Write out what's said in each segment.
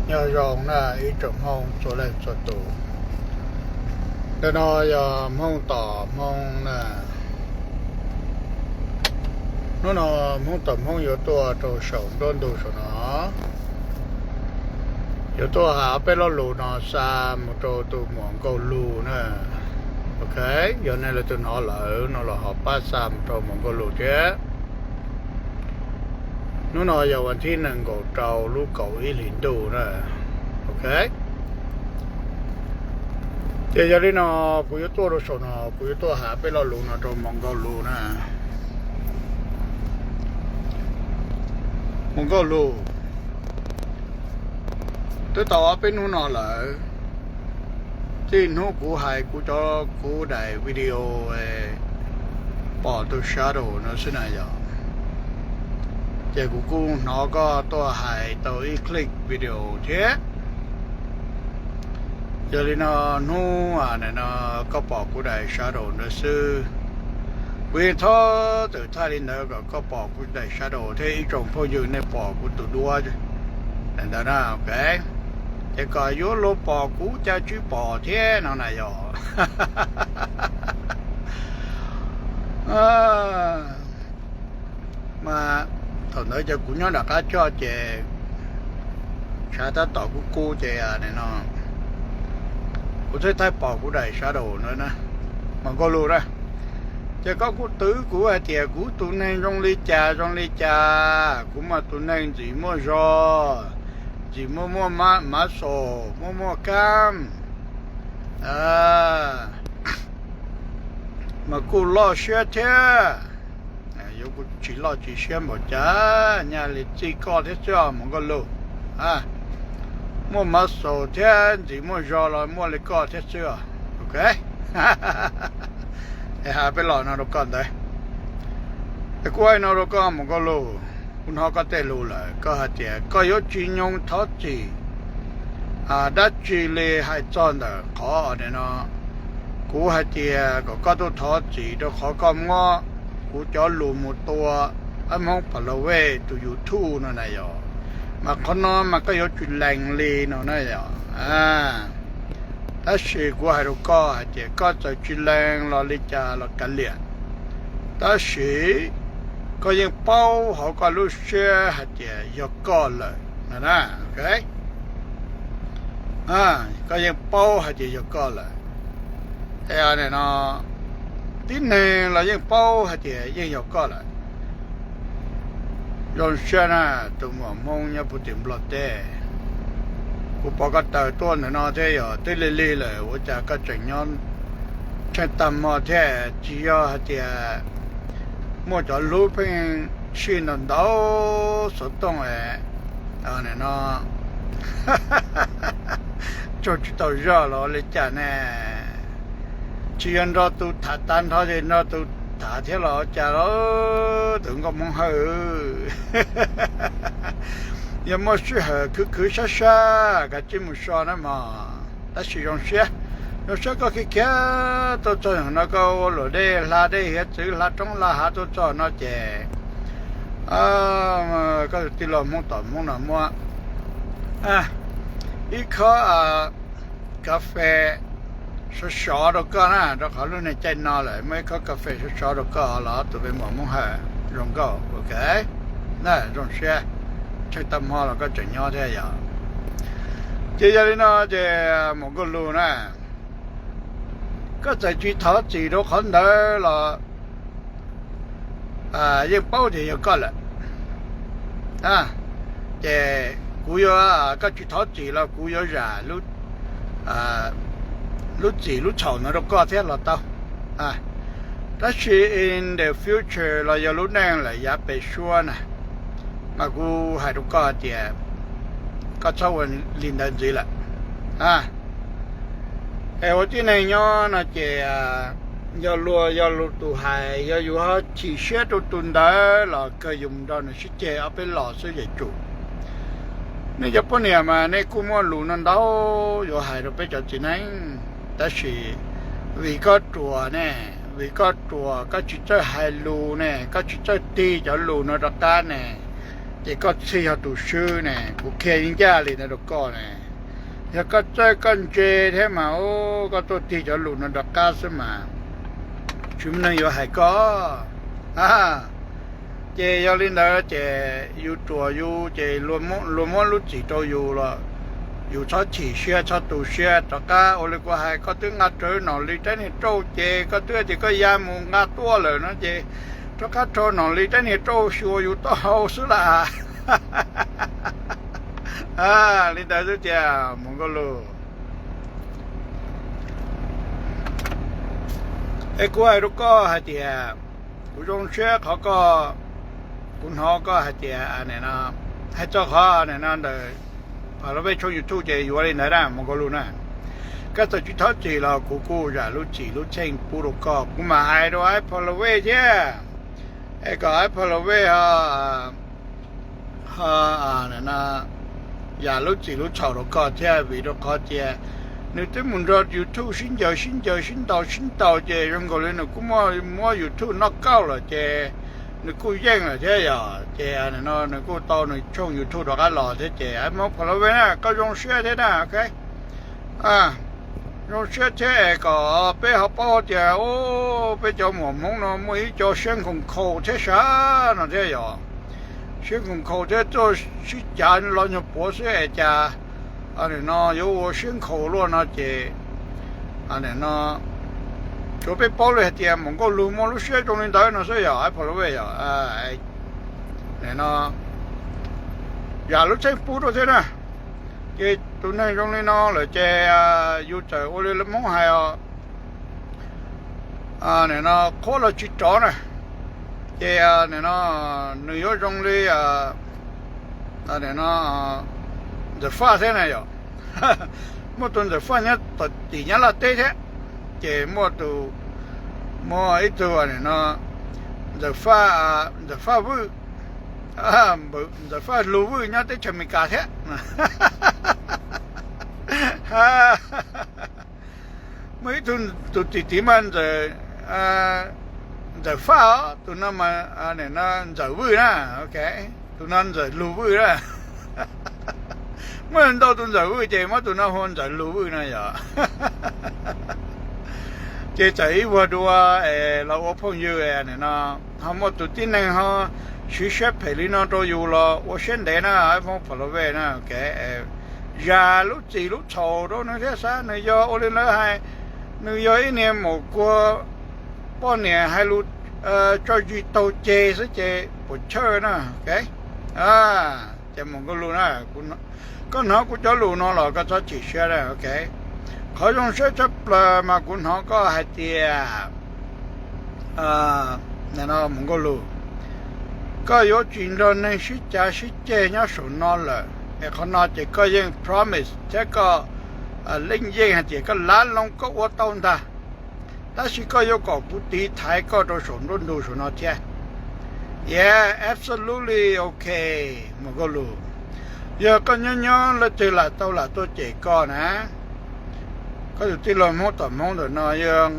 要用那一种梦做来做到然后要梦到梦呢那梦到梦有多少手段都是呢有多หาไปแล้วรู้เนาะ3ตัวตัวหมองก็รู้นะโอเคอยู่ในละตัวเนาะแล้วเราหาป้า3ตัวหมองก็รู้เจ้นู่นเนาะอยู่วันที่1ก็เจ้าลูกเก่าอีหลินดูนะโอเคเดี๋ยวนี้เนาะผู้อยู่ตัวรู้เนาะผู้อยู่ตัวหาไปแล้วรู้เนาะตัวหมองก็รู้นะหมองก็รู้ตัวต่อเป็นนู่นน่ะเหรอที่นูกูให้กูจะกูได้วิดีโอปอตัว shadow นะสินะยะเจ้ากูนอก็ตัวให้ตัวอีคลิกวิดีโอเจ้เดี๋ยวนี้นะนู่นนะก็ปอกูได้ shadow นะซึ่งวิธีตัวท่านี้นะก็ปอกูได้ shadow ที่อีก种พออยู่ในปอกูตัวด้วยนั่นนะโอเค这个有路保护家去保天那那样mà thằng nói cho cũng nhớ là cá cho chè xa ta tỏ của cô chè này nó cũng thấy thay bỏ của đầy xa đồ nữa nè mà có luôn đó chè có của tứ của chè của tụi nên trong ly trà cũng mà tụi nên chỉ mua rồi chỉ mua má sổ mua cam mà cô lo xe thế yêu cô chỉ lo chỉ xe một chá nhà里chỉ có thế cho một cái lô mua má sổ thế chỉ mua rau rồi mua lại có thế chưa ok hai bên lò nào đâu còn đấy cái quay nào đâu có một cái lôคุณเฮาก็แต่รู้เลยก็หาเจก็ยจิยงทอจีดัดจีเลยให้จอนเด้อขอเนี่ยเนาะกูหาเจก็ต้องทอจีเด้อขอก็งอกูจะรู้หมดตัวไอ้มองพลเวตัวอยู่ทู่นั่นน่ะยอมาคนเนาะมันก็ยจิแรงลีเนาะน่ะยอถ้าสิกูให้รู้ก็หาเจก็จะจิแรงรอลิจาลกันเลียถ้าสิก็ยังเป้าเขาก็รู้เชื่อหาเจยกก่อนเลยนะโอเคก็ยังเป้าหาเจยกก่อนเลยแต่อันนี้เนาะที่หนึ่งเรายังเป้าหาเจยังยกก่อนเลยย้อนเชื่อนะตัวหมอมงยังพูดถึงบล็อตเต้กูปกติตัวเนี่ยเนาะเท่ยตัวเล่ๆเลยว่าจะก็จะย้อนใช้ตามมาเท่จียหาเจ莫叫路边去那到所动呢喏，就知道热了了家呢，只要那都他单他的那都他天了家了，等个门后，也没适合去啥啥，个这么说呢嘛，但是用些。有些个去看都做那个我老的拉的也只拉中拉下都做那些个地了么到么那么一颗咖啡是小的个呢这考虑呢在哪里每颗咖啡是小的个了都被么还用够 OK 那种些吃得好了个怎样这样接下来呢这么个路呢ก็จะจีทอจีรคนเด้อล่ะยังเป้าเดียวก็แหละแต่กูยก็จีทอจีแล้วกูยจ่ารู้จีรู้เฉานะเราก็เท่าเราเต้าถ้าชี in the future เราจะรู้แน่เลยอย่าไปชัวนะมากูให้รู้ก็เดียวก็ชอบวันลินดันจีละ我今年要那些要录都还要有好提些都蹲到了个用到那些些要被老师也做你就不年嘛你估摸录那到有还都被叫进来但是为个ตัว呢为个ตัวก็จิตใจ还录呢ก็จิตใจดีจะ录那个单呢这个吃下读书呢，我看人家里那都搞呢，这个在跟着他嘛，哦，个都地着路那都干什么？全部能有海个啊！这要领导这有多有这罗摩路子都有了，有操起学操读学，大家我哋个系个都压咗能力真系做这个都这个项目压多了呢这。大家做能力真系做学有多好事啦！啊，你睇到只蒙个路，个系都个系啲，古中学เขาก็คุณเขาก็系啲อันนี้นะให้เจ้าเขาอันนี้นะเดพอเราไปชม YouTube จะอยู่อะไรไหนได้蒙个路นะก็จะจุดท้อจีเรากูจะรู้จีรู้เชิงปูรุก็กูมาไอ้ด้วยพอเราเว้ยเจ้ก็ไอ้พอเราเว้ยเนี่ยนะอย่ารู้จีรู้ชาวเราก็เจ้าวิเราก็เจ้านี่ที่มึงรอ YouTube 新到เจ้ายังก็เลยนะกูมัว YouTube นักเก้าเลยเจ้านี่กูแย่งเลยเจ้าเจ้าเนี่ยนะนี่กูต่อในช่อง YouTube เราก็รอเจ้าไอ้หมอพอเราเว้ยนะก็ยงเชื่อเจ้านะโอเค用雪车个背后包的哦，被叫毛蒙了，没叫悬空口车啥那这样，悬空口车做是家老人博士家，安尼呢有我悬口路那些，安尼呢就被包了点蒙个路马路雪中领导那是呀，还跑了位呀，哎呢，呀路在补着的呢。cái tụi này trong này nó là chơi yêu trời ô lê mong hay này nó khó là chỉ chó này chơi này nó người ở trong này này nó giờ pha thế này rồi một tuần giờ pha nhất tỷ nhất là tết thế chơi một tụ một ít tụ này nó giờ pha vui giờ pha lú vui nhá tới chừng mình cả thế mấy tụi tí man giờ pha tụi nó mà này nó giờ vui nè ok tụi nó giờ lú vui nè mấy lần đâu tụi giờ vui chơi mà tụi nó hôn giờ lú vui nè giờ chơi chạy vừa đua lâu ở phong yêu này nó không một tụi tin này họ学学陪里呢都有了，我现在呢还放跑了位呢，给呀路几路吵到那些啥，你要我哋呢还，你要一年冇过半年还路再去到借是借不车呢，给จะ蒙个路呢，ก็หากูจะ路呢了，ก็จะ几学了，OK， เขา用学จะปลามากูหาก็ให้เตียนั่นเนาะ蒙个路。ก็有见到那些家是这样说那了，可能这个人 promise 这个领人这个蓝龙个我懂的，但是个有个不地台个都说论都说那天 ，yeah absolutely okay 么个路，有个人了对了到了都这个呢，个就对了么的那样，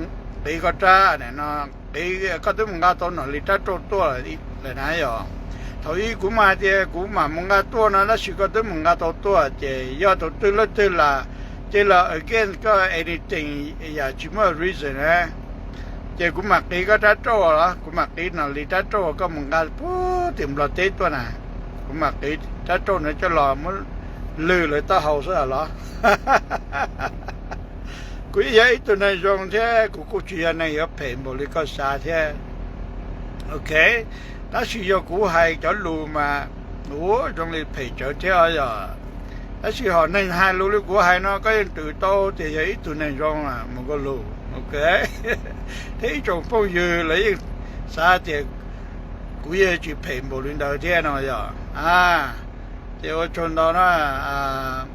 这个渣呢那。cái都mong to nó li ta to là nãy giờ thôi cũng mà thì cũng mà mong to nó chỉ có tới mong to thì do to là again có anything ya chỉ một reason thì cũng mà cái ta to đó cũng mà cái nó li ta to có mong tìm lo tết to nè cũng mà cái ta to nó cho lò muốn lừa lại ta hậu sao đó quý vậy tụi này dùng thế của chuyện này ở phèn bộ lý có xa thế ok nó sử dụng của hai chỗ lù mà ủa trong này phải chỗ thế rồi nó sử họ nên hai lù của hai nó có từ tô thì vậy tụi này dùng là một cái lù ok thế trong phong dư lấy xa thì của vậy chỉ phèn bộ lý đầu thế nào rồi thì ở trong đó nó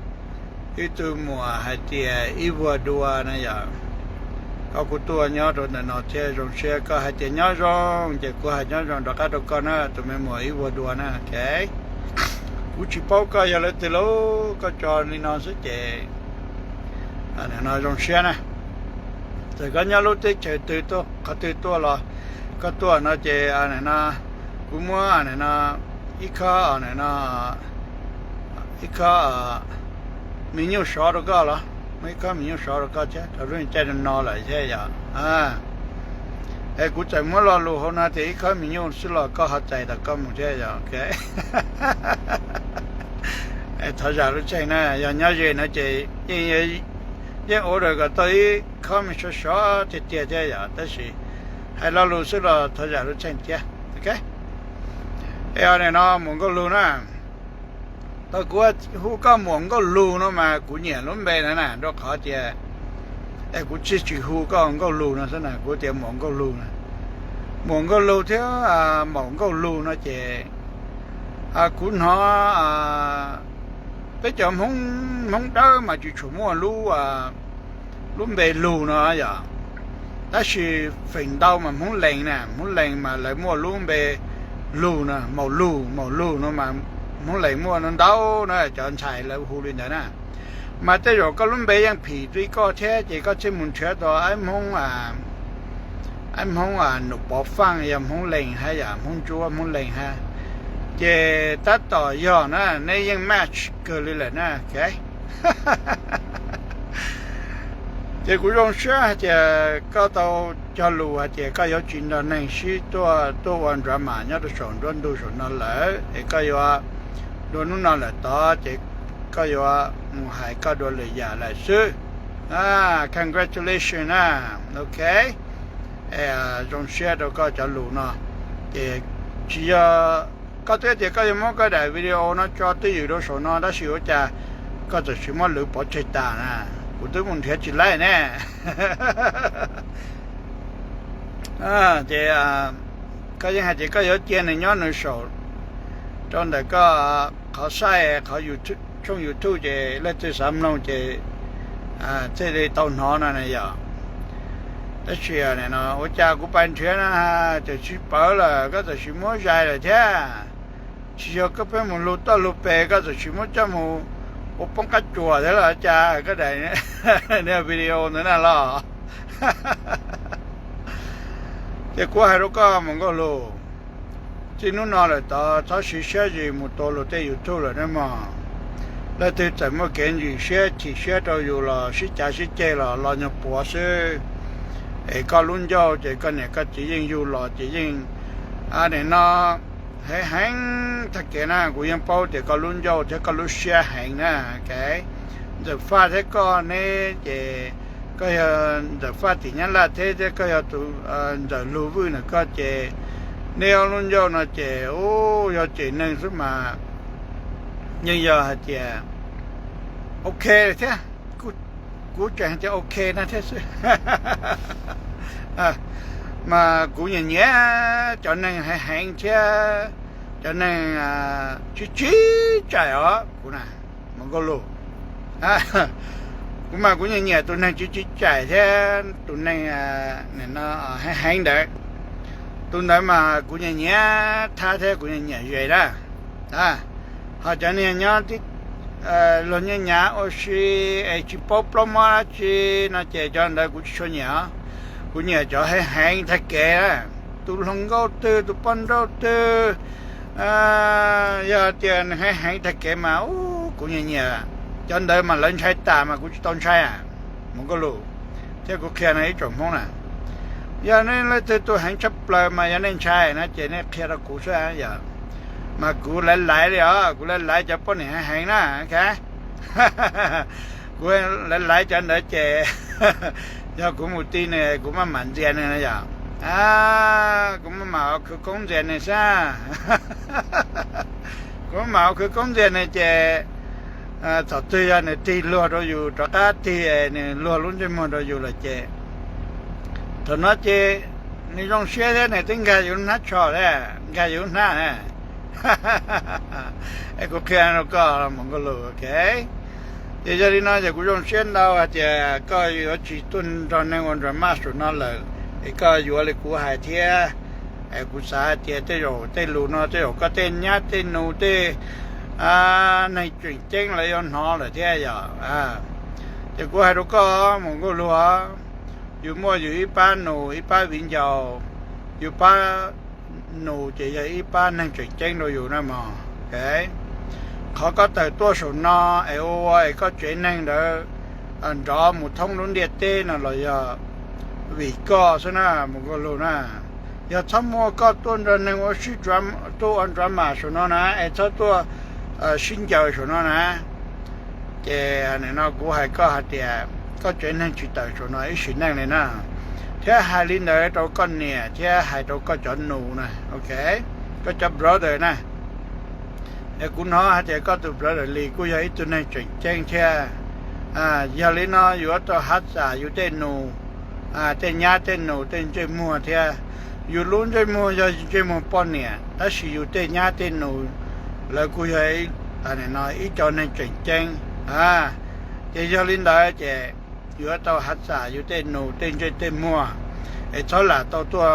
itu mua hati ibu dua na ya aku tua nya do na che jong che ka hati nya jong je ko ha nya jong da ka do ka na tu me mua ibu dua na okay uchi pau ka ya le te lo ka cho ni na se che ana na jong che na te ka nya lo te che te to ka te to la ka to na che ana na ku mua ana na อีกาเนี่ยนะอีกามีอยู่ชอรก็ล่ะไม่ก็มีอยู่ชอรก็จ้ะถ้ารู้ใจนอเลยใช่จ้ะกูใจมัวรอรู้เขานะแต่อีกามีอยู่สิล่ะก็เข้าใจแต่ก็ไม่ใช่จ้ะโอเคถ้าจะรู้ใจนะอย่างนี้เจนะเจยังโอ้เลยก็ตัวอีเขามีชอเตี้ยๆจ้ะแต่สิให้เรารู้สิล่ะถ้าจะรู้ใจเตี้ยโอเคเนี่ยนะมึงก็รู้นะถ้ากูฮู้ก็มึงก็รู้นะมากูเนี่ยล้มไปนั่นน่ะดอกขาเตี้ยกูชิฮู้ก็รู้นะซะนะกูเตี้ยมึงก็รู้นะมึงก็รู้เท่ามึงก็รู้นะเจกูหาไปจอมห้องเดิมมาจุชั่วโมงรู้ล้มไปรู้นะอย่าแต่是ฝิ่นดาวมันห้องแรงนะห้องแรงมาเลยมัวล้มไปรู้นะหมอรู้นะมามุ้งไหลมัวนั่นดาวนะจอนชัยแล้วฮูลินนะมาแต่อยู่ก็ลุ่มไปยังผีด้วยก็แท้เจก็ใช้มุนเชื้อต่อไอ้ห้องหนุปอฟังยังห้องแรงให้อย่าห้องจัวห้องแรงฮะเจตัดต่อย่อนะในยังแมทช์เกินเลยแหละนะโอเคเจกูยงเชื่อเจก็ต้องจะรู้ว่าเจก็有进到那些多玩着嘛要的上转都上那来ก็有โดนนู่นนั่นแหละต่อเจก็อยู่ว่ามูหายก็โดนเลยอย่าเลยซื้อcongratulations นะโอเคจงเชื่อเราก็จะรู้เนาะเจ只要ก็ตัวเจก็ยังไม่ก็ได้วิดีโอนะจอที่อยู่ด้วยส่วนนั้นถ้าสิว่าจะก็จะชิมว่าหรือปอดใจตานะกูตัวมึงเทียจิไล่แน่เจก็ยังให้เจก็有见人家的手จนแต่ก็เขาใช้เขาอยู่ช่อง YouTube เจและที่สำนองเจเจได้ต้นหอนั่นน่ะอย่าแต่เชื่อเนี่ยนะว่าจากกูไปเชื่อนะจะชิเปล่าก็จะชิมว่าใจเลยแท้เชื่อก็เป็นมันรู้ต่อรู้ไปก็จะชิมว่าจะมูอุปกัดจั่วได้ละจ้าก็ได้เนี่ยวิดีโอนั่นน่ะล่ะแต่กูให้รู้ก็มันก็รู้ที่นู่นน่ะเลยต่อถ้าสิเชื่อจีมุตโตโลเตอยู่ทั่วเลยนะมาแล้วที่จะมาเกินอยู่เชื่อที่เชื่อเราอยู่ละสิจ่าสิเจละเราเนี่ยปวดซื้อก็ลุ้นเจ้าเจก็เนี่ยก็จะยิ่งอยู่ละจะยิ่งเนี่ยนะให้แห้งถ้าเกิดนะกูยังเป้าเจก็ลุ้นเจ้าเจก็ลุ้นเชื่อแห้งนะโอเคจะฟาดให้ก็เนี่ยเจก็จะฟาดที่นั่นละเจก็จะรู้วินะก็เจเนี่ยลุ้นเจ้านะเจโอ้ยเจนั่งสมายังยาเจโอเคใช่กูจะให้โอเคนะเท่สุดมากูอย่างเงี้ยจนนั่งให้แห้งเช่จนนั่งชี้ใจเหรอกูน่ะมันก็รู้กูมากูอย่างเงี้ยตัวนั่งชี้ใจเช่ตัวนั่งเนี่ยนะให้แห้งเด็กตัวนั้นมากูอย่างเงี้ยท่าเท่กูอย่างเงี้ยใหญ่ละเขาจะเนี่ยเนาะที่lo nya o shi chi poplo ma chi na che jan da ku cho nya ku nya cho hai hang tha ke tu long go tu tu pan do tu ya tiền hai hang tha ke ma ku nya jan da ma lên sai ta ma ku ton sai mon ko lu che ku khe na i chom phong na ya nên là tu hang chap la ma ya nên sai na che ne khe ra ku sa ya màกูหลายๆเลยกูหลายๆจะป้อนให้แห้งนะโอเคกูหลายๆจะเนื้อเจยากูมุตีเนี่ยกูมาหมันเจียนเนี่ยนะอย่ากูมาหมาคือ公เจียนเนี่ยซะกูมาหมาคือ公เจียนเนี่ยเจต่อตัวเนี่ยตีลัวเราอยู่ต่อตาตีเนี่ยลัวลุ้นจะมันเราอยู่ละเจตอนนั้นเจนี่ลองเชื่อเนี่ยถึงแกอยู่นัดชอเลยแกอยู่หน้าเนี่ยecco che hanno ancora mongolo ok e già di noi che non scendo a te che io ci tunno non un rimasto no e che io le cu hai te e cu sa te io te lu no te io che te nya te nu te nei chuyện là io no là te ya te cu hai ro ko mongolo io mo io i pa no i pa vin giàu io pa หนูจะยังอีป้านั่งเจ๊งเราอยู่นะมาโอเคเขาก็แต่ตัวสุนนะไอ้โอ้ยก็เจ๊งนั่งเด้ออันรอหมู่ท้องลุ้นเดียเต้น่ะเราอย่าวิก็ซะนะมึงก็รู้นะอย่าทำมัวก็ต้นเดือนหนึ่งว่าชิดรัมตัวอันดราม่าสุนนะไอ้ตัวชินเจ้าสุนนะแกเนี่ยนะกูให้ก็หาเดียก็เจ๊งนั่งจิตใจสุนนะไอ้ชินนั่งเลยนะเท่าหาลินเดอร์ตัวก้อนเนี่ยเท่าหาตัวก็จะหนูนะโอเคก็จะ brother นะไอ้กูน้องหาเดียก็ตัว brother ลีกูอยากให้ตัวนั้นเจ๊งเท่ายาลินาอยู่ตัวฮัตซาอยู่เต้นหนูเต้นยาเต้นหนูเต้นเจมัวเท่าอยู่ลุ้นเจมัวจะเจมัวป้อนเนี่ยถ้าสิอยู่เต้นยาเต้นหนูแล้วกูอยากให้อันนี้นะอีจอนั้นเจ๊งเจยาลินดาเจอยู่ตัวฮัตซาอยู่เต้นหนูเต้นเต้นมัวไอ้เขาละตัว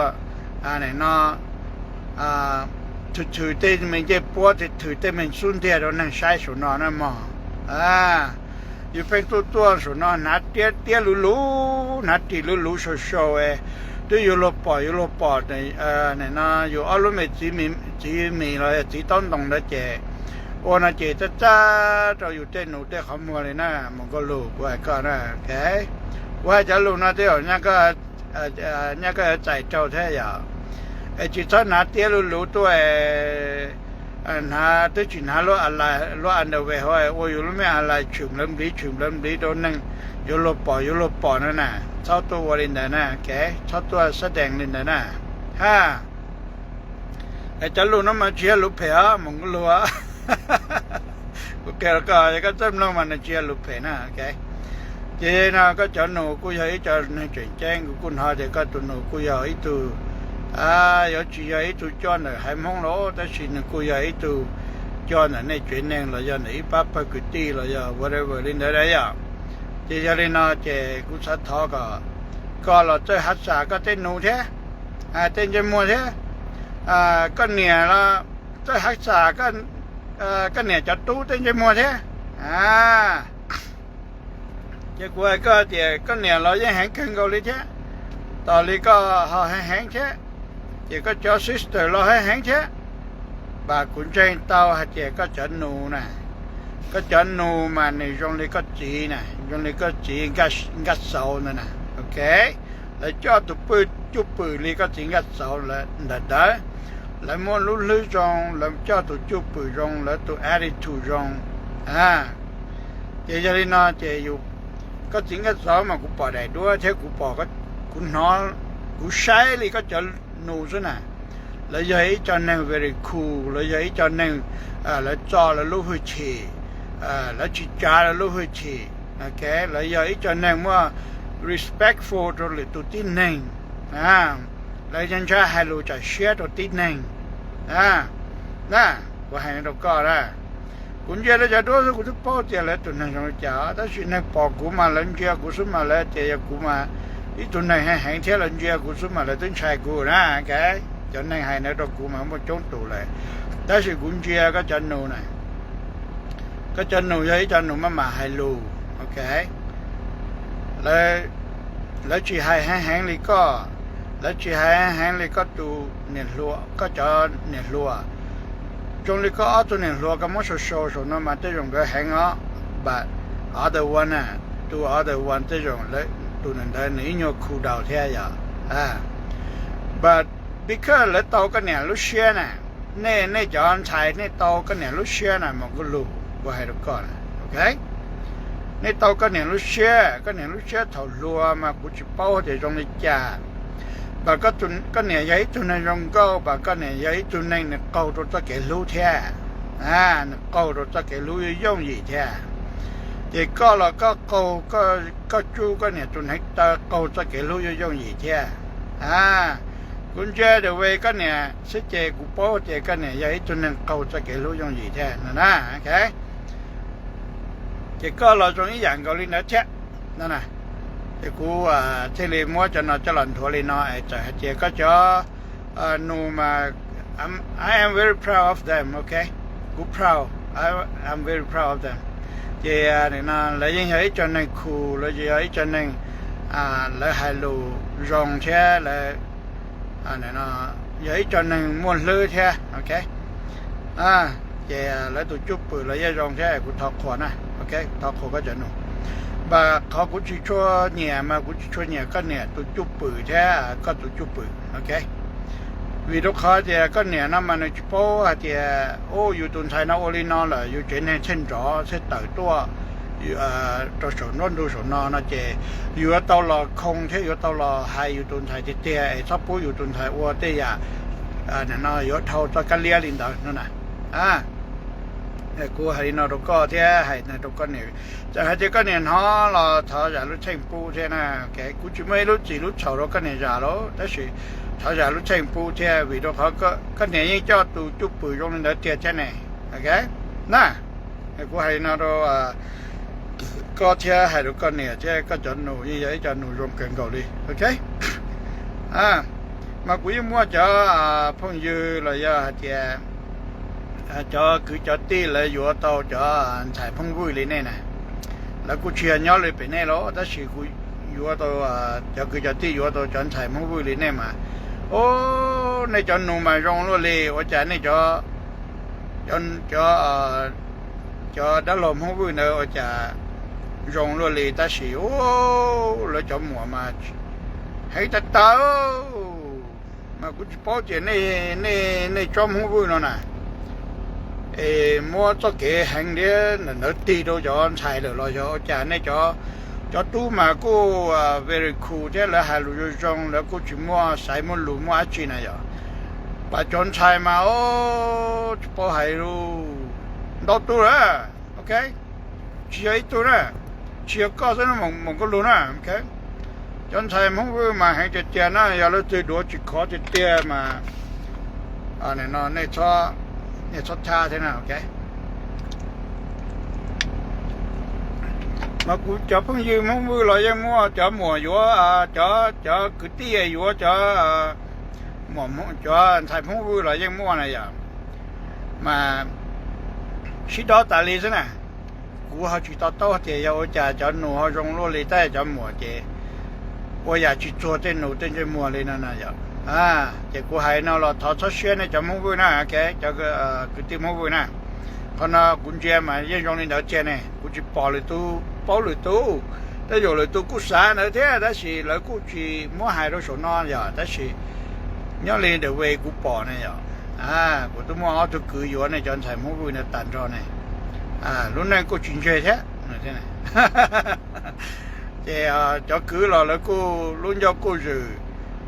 อันนี้นะถือเต้นมันเจ็บปวดถือเต้นมันสุ่นเท่าเรานั่งใช้สุนนะมั้งอยู่เป็นตัวสุนนัดเตี้ยลุนัดที่ลุโชว์ตัวอยู่ลบปอเนี่ยนะอยู่อารมณ์จีมีเลยจีต้องได้เจโอนะเจจ้าเราอยู่เต้นหนูเต้นขมัวเลยนะมันก็รู้ว่าก็นะโอเคว่าจะรู้นะเดี๋ยวเนี่ยก็ใจเจ้าแท้ยาไอ้จิตนัดเตี้ยลุตัวna te china lo ala lo anda we ho o yu lo me ala chum lam di do nang yo lo po na na chao to wa lin da na ke chao to sa dang lin da na ha ai cha lo na ma chia lo phe a mong lo a ko ke ka ka cham lo ma na chia lo phe na ke je na ka cha no ku ya i cha na chen chang ku kun ha de ka tu no ku ya i tu有住有喺度 John 嚟喺蒙攞得算佢有喺度 John 嚟呢轉靚嚟又嚟把把佢啲嚟又 whatever 你睇呀即係你嗱即係佢出頭個落最黑晒個啲腦啫啲隻毛啫個年啦最黑晒個年就都啲隻毛啫即係佢個即個年來已經傾過你啫到你個好輕啫chỉ có cho sister lo hay hãng chứ bà cũng trên tao hay chỉ có chọn nụ nè có chọn nụ mà này trong này có chỉ nè trong này có chỉ gắt sầu nè ok lại cho tụi bự chút bự li có chỉ gắt sầu là đó lại muốn lúc lưới trong làm cho tụi chút bự trong là tụi attitude trong chỉ cho nên nó chỉ dù có chỉ gắt sầu mà cũng bỏ đầy đua thế cũng bỏ cái cũng nó cũng sai li có chọn nụ chứ nè lấy giấy cho nên very cool lấy giấy cho nên lấy cho là lúc hơi chỉ lấy chỉ trả là lúc hơi chỉ ok lấy giấy cho nên mà respectful rồi là tụi tin nên lấy chân cha hello cho share tụi tin nên nè và hai đứa con đó cũng giờ là giờ đó cũng thích bao tiền là tụi này rồi trả đó chuyện này bỏ cũng mà lần kia cũng số mà là tiền cũng mà ít tuần này hàng thế lần kia cũng số mà là tính sai của na cái cho nên hai nữa đó cũng mà một chốn tụ lại đó là cũng chia cái chân nụ này cái chân nụ giấy chân nụ mà hai lù ok lấy chỉ hai hàng lý có lấy chỉ hai hàng lý có tụ nền lúa có cho nền lúa trong lý có tụ nền lúa có một số nó mà tới dùng cái hàng đó but other one to other one tới dùng lấy tụi này này nhiều khu đào thế à but because lấy tàu cái này lúc xưa nè nè chọn xài nè tàu cái này lúc xưa nè một cái lù của hai đứa con ok nè tàu cái này lúc xưa thầu lúa mà cũng chỉ bao để trong này chả và cái này giấy tụi này trong câu và cái này giấy tụi này là câu cho tất cả lúa thế câu cho tất cả lúa dùng gì thế thì có là có câu có chú cái này tụi này ta câu cho cái lúa dùng gì thế cũng chơi được về cái này sẽ chơi cũng bao chơi cái này vậy tụi này câu cho cái lúa dùng gì thế nè ok thì có là trong những dạng câu linh đó chứ nè thì cũng thế thì mua cho nó cho lần thua lên nó chỉ có cho nụ mà I am very proud of them okay cũng proud I'm very proud of them thì này nó lấy những ấy cho nên khu lấy gì ấy cho nên lấy hai lù rong xe lấy này nó giờ ấy cho nên muốn lơ thế ok giờ lấy tụi chụp bự lấy dây rong thế cũng thọc khỏa nè ok thọc khỏa cái chuyện nó và họ cũng chỉ cho nhà mà cũng chỉ cho nhà cái nhà tụi chụp bự thế có tụi chụp bự ok vì lúc họ thì cái nhà nó mà nó chụp bao thìอยู่ตรงไทยnó only nó làอยู่trên này trên đó sẽ tớiตัวตัวส่วนนู้นดูส่วนนนะเจอยู่ตลอดคงที่อยู่ตลอดให้อยู่ตรงไทยที่เตี้ยไอ้ทับปูอยู่ตรงไทยว่าเตี้ยนั่นน่ะอยู่เท่าตะกันเลียลินดานั่นน่ะกูให้นอตก็เตี้ยให้นอตก็เนี่ยจะให้เจ้าก็เนี่ยฮะเราถ้าจะรู้เชิงปูเท่านั้นแกกูจะไม่รู้จีรู้เฉาเราก็เนี่ยจะรู้แต่สิถ้าจะรู้เชิงปูเท่าวิธีเขาก็เนี่ยยังจะตูจุบปูตรงนั้นเตี้ยใช่ไหมโอเคน่ะกูให้นอตก็เที่ยให้ทุกคนเนี่ยเที่ยก็จะหนูยี่ๆจะหนูรวมกันก่อนเลยโอเคมากูยังมัวจะพงยืเลยอ่ะเที่ยจะคือจะตีเลยอยู่ต่อจะใช้พงวุ้ยเลยเนี่ยนะแล้วกูเชียร์ย้อนเลยไปแน่แล้วแต่สิกูอยู่ต่อจะคือจะตีอยู่ต่อจะใช้พงวุ้ยเลยเนี่ยมาโอ้ในจะหนูมารงเลยว่าจะในจะได้ลมพงวุ้ยเนี่ยว่าจะrong lo le ta si lo cho mùa mà hay ta tao mà cũng bao tiền này trong không vui nó nè mua cho cái hàng đấy nó ti đâu cho anh xài được rồi cho trả này cho tu mà cô very cool thế là hai lũ rong là cô chỉ mua xài mua lũ mua chi này rồi bà cho anh xài mà bao hai lũ đâu tu ra ok chỉ ấy tu ra chia có rất là một cái luôn á ok cho thầy không vui mà hay chết chết nó giờ nó từ đó chỉ có chết chết mà này nó này cho cha thế nào ok mà cũng cho phong dư không vui lại em mua cho mùa vúa cho cứ tia vúa cho mùa cho thầy không vui lại em mua này giờ mà khi đó tại lý thế nàyกูเขาchỉ tao tao thì giờ cha cho nụ họ rong lúa lấy tay cho mùa thì bây giờ chỉ cho tên nụ tên cho mùa lên nè giờ thìกูhay nó là thọ thọ xuyên này cho mua vui nè cái cho cái tiền mua vui nè còn cũng chơi mà dân rong lên đó chơi nàyกูchỉ bỏเลยtu tới rồi tuกูxả nữa thế đó là lạiกูchỉ mua hai đôi số non giờ đó là nhớ lên để vềกูbỏ này giờกูtu mua họ tu cứ vô này cho anh xài mua vui này tàn cho này lúc này cô chuyển chơi thế này thì cho cứ là cô luôn cho cô rồi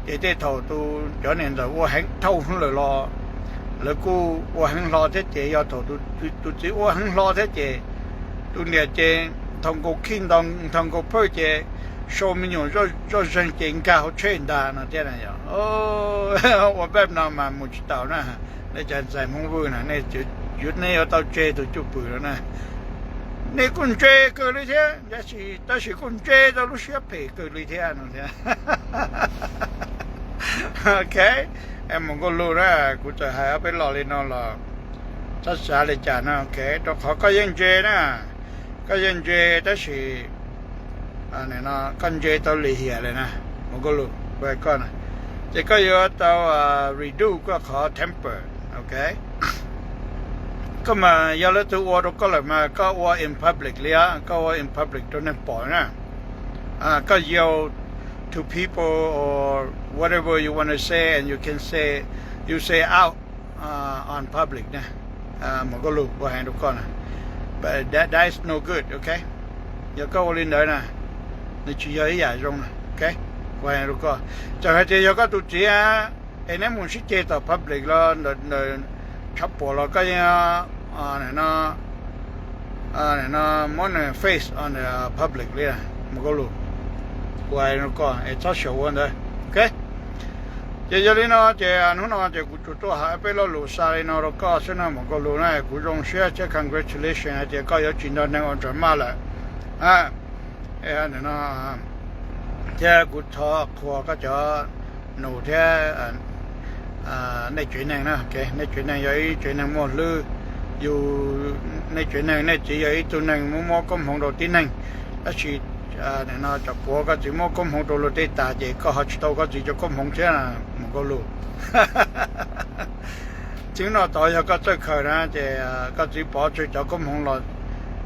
thì thế thầu tu cho nên là cô hắn thâu không lời lo là cô hắn lo thế chị do thầu tu chỉ hắn lo thế chị tu nhà chị thông cô kinh thông cô phơi chị số mình dùng cho dân chị cao trên đà nó thế này rồi我别那么不知道呢那真在蒙古呢那就này ở tàu chơi tụi chụp bự rồi nè, này con chơi cười đi thế, ta chỉ con chơi tao lúc xếp phải cười đi thế nó thế, ok, em muốn có lưu ra, cũng phải hai bên lò lên nó là, tất cả để trả nó ok, đó khó có dân chơi nè, có dân chơi ta chỉ, này nó con chơi tao lì hiền này nè, muốn có lưu, vậy con này, chỉ có giờ tao redo có khó temper, ok.ก็มาอย่าละตัวว่าก็เลยมาก็ว่า in public เลยก็ว่า in public ตรงนั้นปล่อยนะก็ yell to people or whatever you want to say and you say out on public นะมันก็รู้ว่าให้ทุกคนนะ but that is no good okay อย่าก็ว่าเล่นได้นะนี่ชี้ใหญ่ตรงนะ okay ว่าให้ทุกคนจะให้เจ้าก็ตุจีไอ้นั่นมันชี้เจต่อ public แล้วชับปอเราก็ยังเนี่ยนะมัน face on the public เลยมันก็รู้ว่าเราก็ไอ้เจ้าเฉียววันเด้อโอเคเจ้าเลยนะเจ้าหนูนะเจ้ากูจุดตัวหายไปแล้วรู้สายนะเราก็ฉะนั้นมันก็รู้นะกูจงเชียร์เจ้า congratulation เจ้าก็ยอดจินดาเนี่ยจะมาเลยเนี่ยนะเจ้ากูทอขัวก็จะหนูเจ้าในchuyện này nè, ok,ในchuyện này vậy chuyện này một lư, dùในchuyện này này chỉ vậy tụi này mua có món đầu tiên này, đó chỉ เนี่ยนะจะปัวก็สิมอกุมหงตัวโลเตตาเจก็ฮัชโตก็สิจะกุมหงเช่นะมันก็รู้จึงเนาะต่อยก็จะเคยนะเจก็สิปอจะจะกุมหงเรา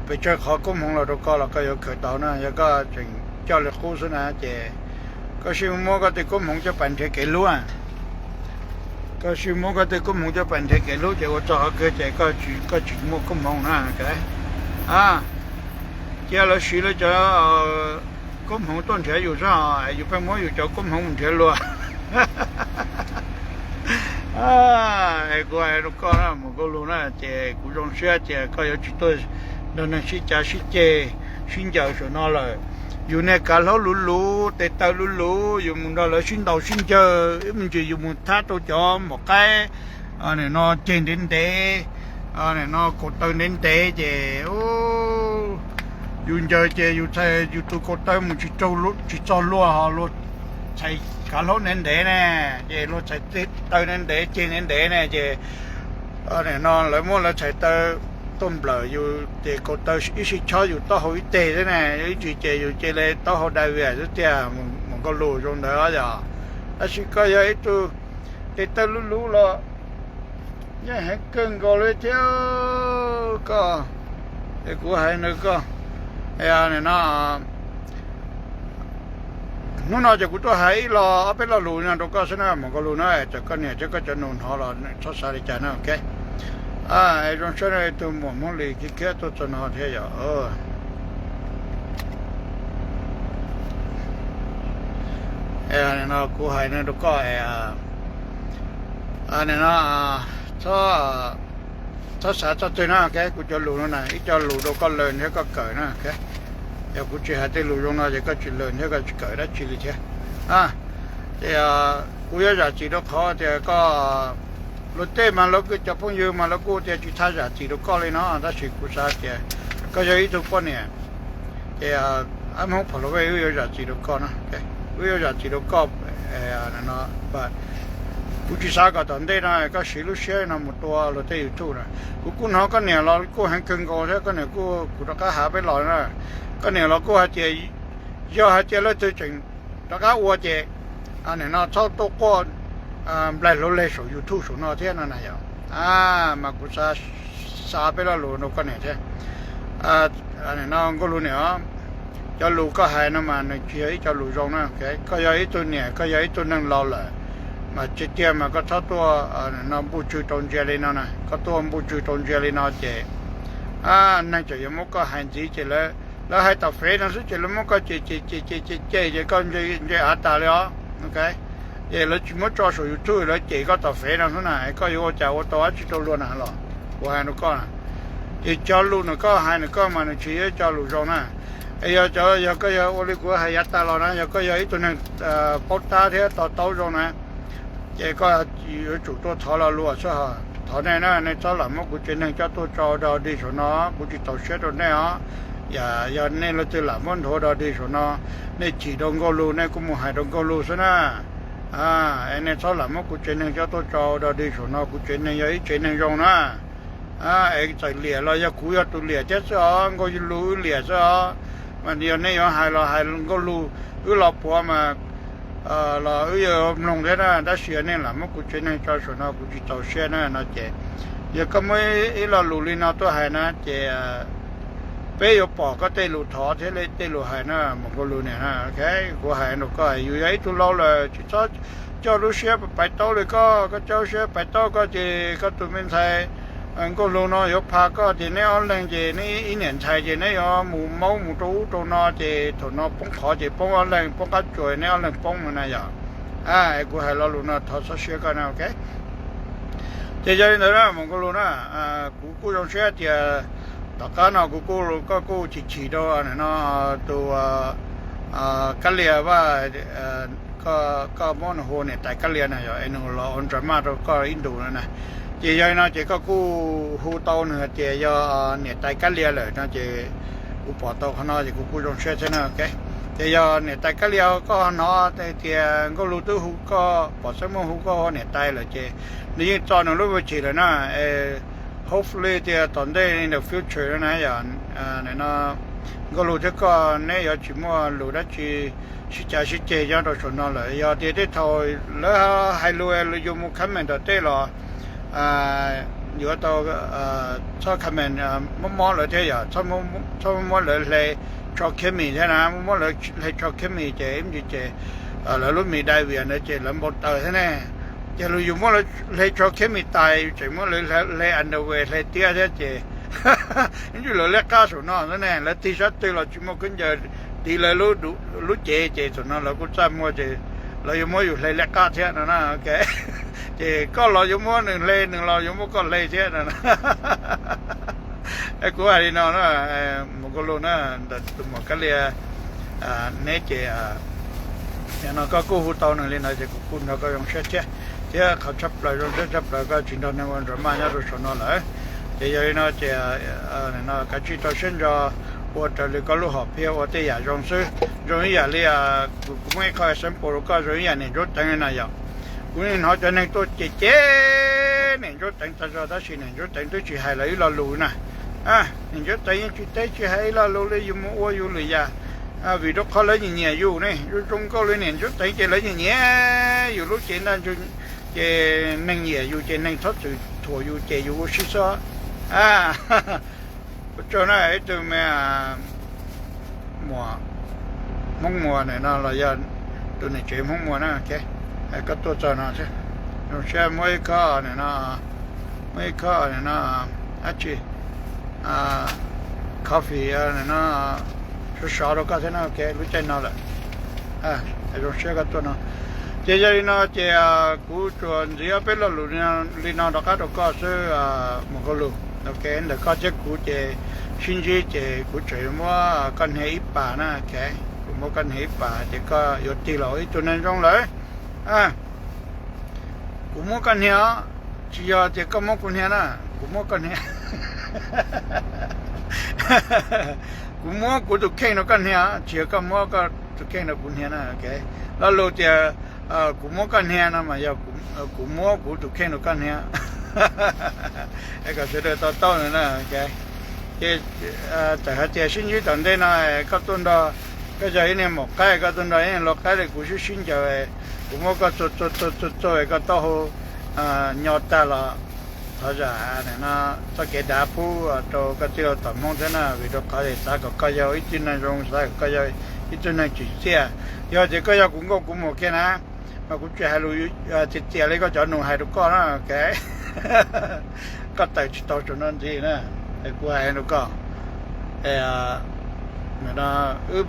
ไปเจอเขากุมหงเราก็เราก็有เคยต่อนะแล้วก็จึงเจ้าเลยคู่ซะนะเจก็สิมอก็ติกุมหงจะปันเทเกลัวก็สิมอก็ติกุมหงจะปันเทเกลัวเจว่าจะก็เจก็จิมอกุมหงนะโอเค接了洗了这公红断铁有啥？有本没有叫公红铁路啊？哎，过来都搞了，么个路呢？这古种些这个有几多？那是家是这新疆说那了，有那干老路路，得到路路，有么那了新到新疆，么就有么他都叫么该啊？那见人得啊？那过到人得这哦。อยู่เจอเจอยู่ใช้อยู่ตัวกดได้มันจิเจ้าลัวฮะรถใช้การรถนั่นเด้แน่เจรถใช้ติดเตานั่นเด้เจนั่นเด้แน่เจเนี่ยนอนแล้วมั่วแล้วใช้เตาต้มเปล่าอยู่เจกดเตาอีสิชออยู่ต่อหัวเตะด้วยแน่อีจีเจอยู่เจเลยต่อหัวได้เวียสุดเดียมันก็รู้ตรงเด้อจ้ะแล้วสิก็ยังตัวเตะเตารู้ๆละยังให้เกินก็เลยเจ้าก็ไอ้กูให้นึกก็เนี่ยนะนู่นน่ะจะกูตัวให้รอเอาไปละรู้นะตรงก็ซะนะมันก็รู้นะจะก็เนี่ยจะก็จะนู่นหอละสัสๆจะนะโอเคไอ้ตรงนั้นไอ้ตัวหมอเลยที่แค่ตัวจะนอนเที่ยวเนี่ยนะกูให้นะตรงก็เนี่ยนะถ้าสาจะตัวนะแกกูจะรู้นะอีจะรู้เราก็เลินให้ก็เกิดนะแกอย่ากูจะหาที่รู้ตรงนั้นก็จะเลินให้ก็เกิดได้ชีวิตเดี๋ยวกูอยากจะจีเราเขาเดี๋ยวก็รถเต้มาแล้วก็จะพุ่งยืมมาแล้วกูจะจีท่าจะจีเราก็เลยเนาะถ้าสิกูสาเดี๋ยวก็จะอีทุกคนเนี่ยเดี๋ยวอ้ามองพอเราไปกูอยากจะจีเราก็นะแกกูอยากจะจีเราก็นั่นเนาะbutกูจะสาก็ตอนเด็กนะก็สิลูกเสียนะหมดตัวเราเตอยู่ตู้นะกูนเขาก็เนี่ยเรากูหันเกินก็ใช่ก็เนี่ยกูตะก้าหาไปหล่อนะก็เนี่ยเรากูหาเจย่อหาเจแล้วจะจึงตะก้าวัวเจเนี่ยนะชอบตัวก้อนปลายเราเลยสูอยู่ตู้สูนอเท่านั้นนะอย่างมากูสาไปแล้วรู้นก็เนี่ยใช่เนี่ยนะก็รู้เนี่ยจะรู้ก็หายนะมาเนี่ยเจียจะรู้ตรงนั้นก็ยังอีตัวเนี่ยก็ยังอีตัวนั่งรอเลยมาจิตเตียมาก็ถ้าตัวน้ำบูจูตรงเจลินานะก็ตัวบูจูตรงเจลินาเจนั่นจะยังมุกก็หันจีเจแล้วให้ตัดเฟรนนั่นสิเจแล้วมุกก็เจก็เจอาตาเลยโอเคเจแล้วจิมุจอสูอยู่ตู้แล้วเจก็ตัดเฟรนนั่นนะก็อยู่จะว่าตัวจิตตัวล้วนนั่นหรอว่าให้นุก็นะเจจอลูนก็ให้นุก็มันเชียจอลูจงนะยก็ยโอลิกูให้ยัตตาเรานะก็ยอีตัวนึงปตาเท่ต่อเต้าจงนะเจก็อยู่จุดตัวทอละลัวซะฮะทอแน่นะในตลาดมันกูจะนั่งจะตัวจอดอดีชนะกูจะต่อเช็ดตัวแน่ฮะอย่าในเราจะหลับมันโทรดอดีชนะในจีดงก็รู้ในกูมูหายดงก็รู้ซะนะในตลาดมันกูจะนั่งจะตัวจอดอดีชนะกูจะนั่งยังอีเจนั่งยองนะไอ้ใจเหลี่ยเราจะคุยกับตัวเหลี่ยจะซะก็จะรู้เหลี่ยซะมันเดียวในยังหายเราก็รู้เราพัวมาเราลงได้นะได้เสียเนี่ยละมันกูจะนั่งจอดชนะกูจะต่อเสียนะเจยังก็ไม่เรารู้ลีน่าตัวหายนะเจไปอยู่ปอก็เตลุท้อเทเลเตลุหายนะมันก็รู้เนี่ยนะโอเคกูหายนก็อยู่ไอ้ตัวเราเลยเจ้ารู้เสียไปโตเลยก็เจ้าเสียไปโตก็เจก็ตัวเป็นไทยก็รู้เนาะยกพาก็เจเนี่ยเอาแรงเจนี่อีเหนียนไทยเจเนี่ยเอาหมูเมาหมูตัวเนาะเจถั่วเนาะป้องขอเจป้องเอาแรงป้องกัดจ่วยเนี่ยเอาแรงป้องมันนะอย่างไอ้กูให้เรารู้นะทอดเสียกันนะโอเคเจจะเห็นนะมันก็รู้นะกูต้องเสียเจตะการนะกูฉีดตัวเนี่ยนะตัวกัลเลียว่าก็มอนโฮเนี่ยแต่กัลเลียนะอย่างไอ้หนูเราอันตรมาตัวก็อินโดนะเจยนะเจก็กูฮูเตาเนี่ยเจยเนี่ยไตกัลเลียเลยนะเจกูปอเตาข้างนอกเจกูต้องเชื่อใช่ไหมโอเคเจยเนี่ยไตกัลเลียก็เนาะแต่เจก็รู้ตัวฮูก็ปอสมฮูก็เนี่ยไตเลยเจนี่ตอนนั้นรู้ว่าเจเลยนะhopefully เจตอนได้ in the future นะอย่างเนี่ยนะ ก็รู้จะก็เนี่ยอยากจิมัวรู้ได้จีชิจาชิเจยังตัวชนนั่นเลยอยากเดี๋ยวเท่าแล้วให้รู้เลยอยู่มุขมันตัวเต้หรออยู่ตัวชอบคำมันมั่วเลยเท่าชอบมั่วเลยชอบเคมีใช่ไหมมั่วเลยชอบเคมีเจมจีเจแล้วรู้มีได้เวียนเจแล้วหมดเตยใช่ไหมจะรู้อยู่มั่วเลยชอบเคมีตายเจมั่วเลยอันเดอร์เวร์เลยเตี้ยใช่เจนี่อยู่เลยก้าสุนนั่นแน่แล้วที่ชัดตัวเราจิมัวขึ้นจะดีเลยรู้เจสุนนั่นเราก็จำมัวเจเราอยู่มัวอยู่เลยก้าเท่านั้นนะโอเคเจก็เราอยู่มัวหนึ่งเราอยู่มัวก็เลยเท่านั้นนะไอ้กูอะไรนอนนะมุกโลนะแต่ตัวมุกเลียเนี่ยเจอย่างนั้นก็กูหูตอนนึงเลยนะเจกูคุณเราก็ยังเชื่อเจ้าเขาชับเลยยังชับเลยก็จินตนาการประมาณนั้นเราชนเลยเดี๋ยวนะจะนะก็จิตตัวเช่นจะว่าจะเรียกลูกหอบเพียวว่าจะอยากจงซื้อจงอยากเรียกกูไม่ค่อยสมบูรณ์ก็จงอยากเนี่ยรถแต่งนะอย่างกูนี่เขาจะเนี่ยตัวเจ๊เนี่ยรถแต่งแต่จะได้สิเนี่ยรถแต่งตัวจีให้เลยเรารู้นะเนี่ยรถแต่งจีให้เรารู้เลยอยู่มั่วอยู่เลยอ่ะวิธีเขาเลยอย่างเงี้ยอยู่เนี่ยอยู่ตรงก็เลยเนี่ยรถแต่งจะเลยอย่างเงี้ยอยู่รถเจนั่นจนเจนั่งเงี้ยอยู่เจนั่งทอดถั่วอยู่เจอยู่ชิซอcho nó ấy từ mẹ mùa mong mùa này nó là giờ tụi này chơi mong mùa nó ok cái tôi cho nó chứ nó xe mấy cái này nó chị coffee này nó số đó cái thế nào ok lúc trên nó là rồi xe cái tôi nó bây giờ nó chỉ cú chuẩn gì ở bên là lụi nó đó cái đó có số một cái lụi ok là có chắc cú chỉ xin gì chỉ cú chơi mua con hei bà na ok cú mua con hei bà chỉ có yếu tí lỗi cho nên trong lỗi cú mua con hei chỉ giờ chỉ có mua con hei na cú mua con hei cú mua cú tụi khen nó con hei chỉ có mua có tụi khen nó con hei na okแล้วเราจะกูมัวกันเฮียนะมาอย่ากูมัวกูถูกแค่หนูกันเฮียไอ้ก็จะได้ต่อๆนะโอเคแต่ถ้าเจอชิ้นยี่ตอนเดน่ะก็ต้นดอก็จะเนี่ยหมกไก่ก็ต้นดอเนี่ยหลอกไก่เลยกูชิ้นจะกูมัวก็จุดก็ต่อหยอดตาละเขาจะเนี่ยนะสักเกดาปูตัวก็เที่ยวต่อมองเท่านั้นวิธีเขาจะตาก็จะอีกทีนึงรงสักก็จะอีกทีนึงจุดเสียเดี๋ยวจะก็จะกูหมกแค่นะมากูจะให้รู้จิตเสียเลยก็จะหนูให้ทุกคนนะโอเคก็แต่จิตตัวจนนั้นทีนะไอ้กูให้ทุกคนเนี่ยนะ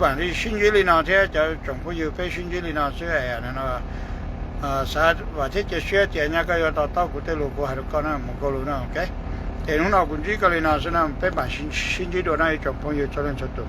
บางที新居里那天就政府有给新居里那些那啥ว่าที่จะเชื่อใจเนี่ยก็要到กูได้รู้กูให้ทุกคนนะมึงก็รู้นะโอเคแต่หนูเราคุณจีก็เลยนะฉะนั้นเป็นบ้าน新居ตัวนั้น政府有责任出动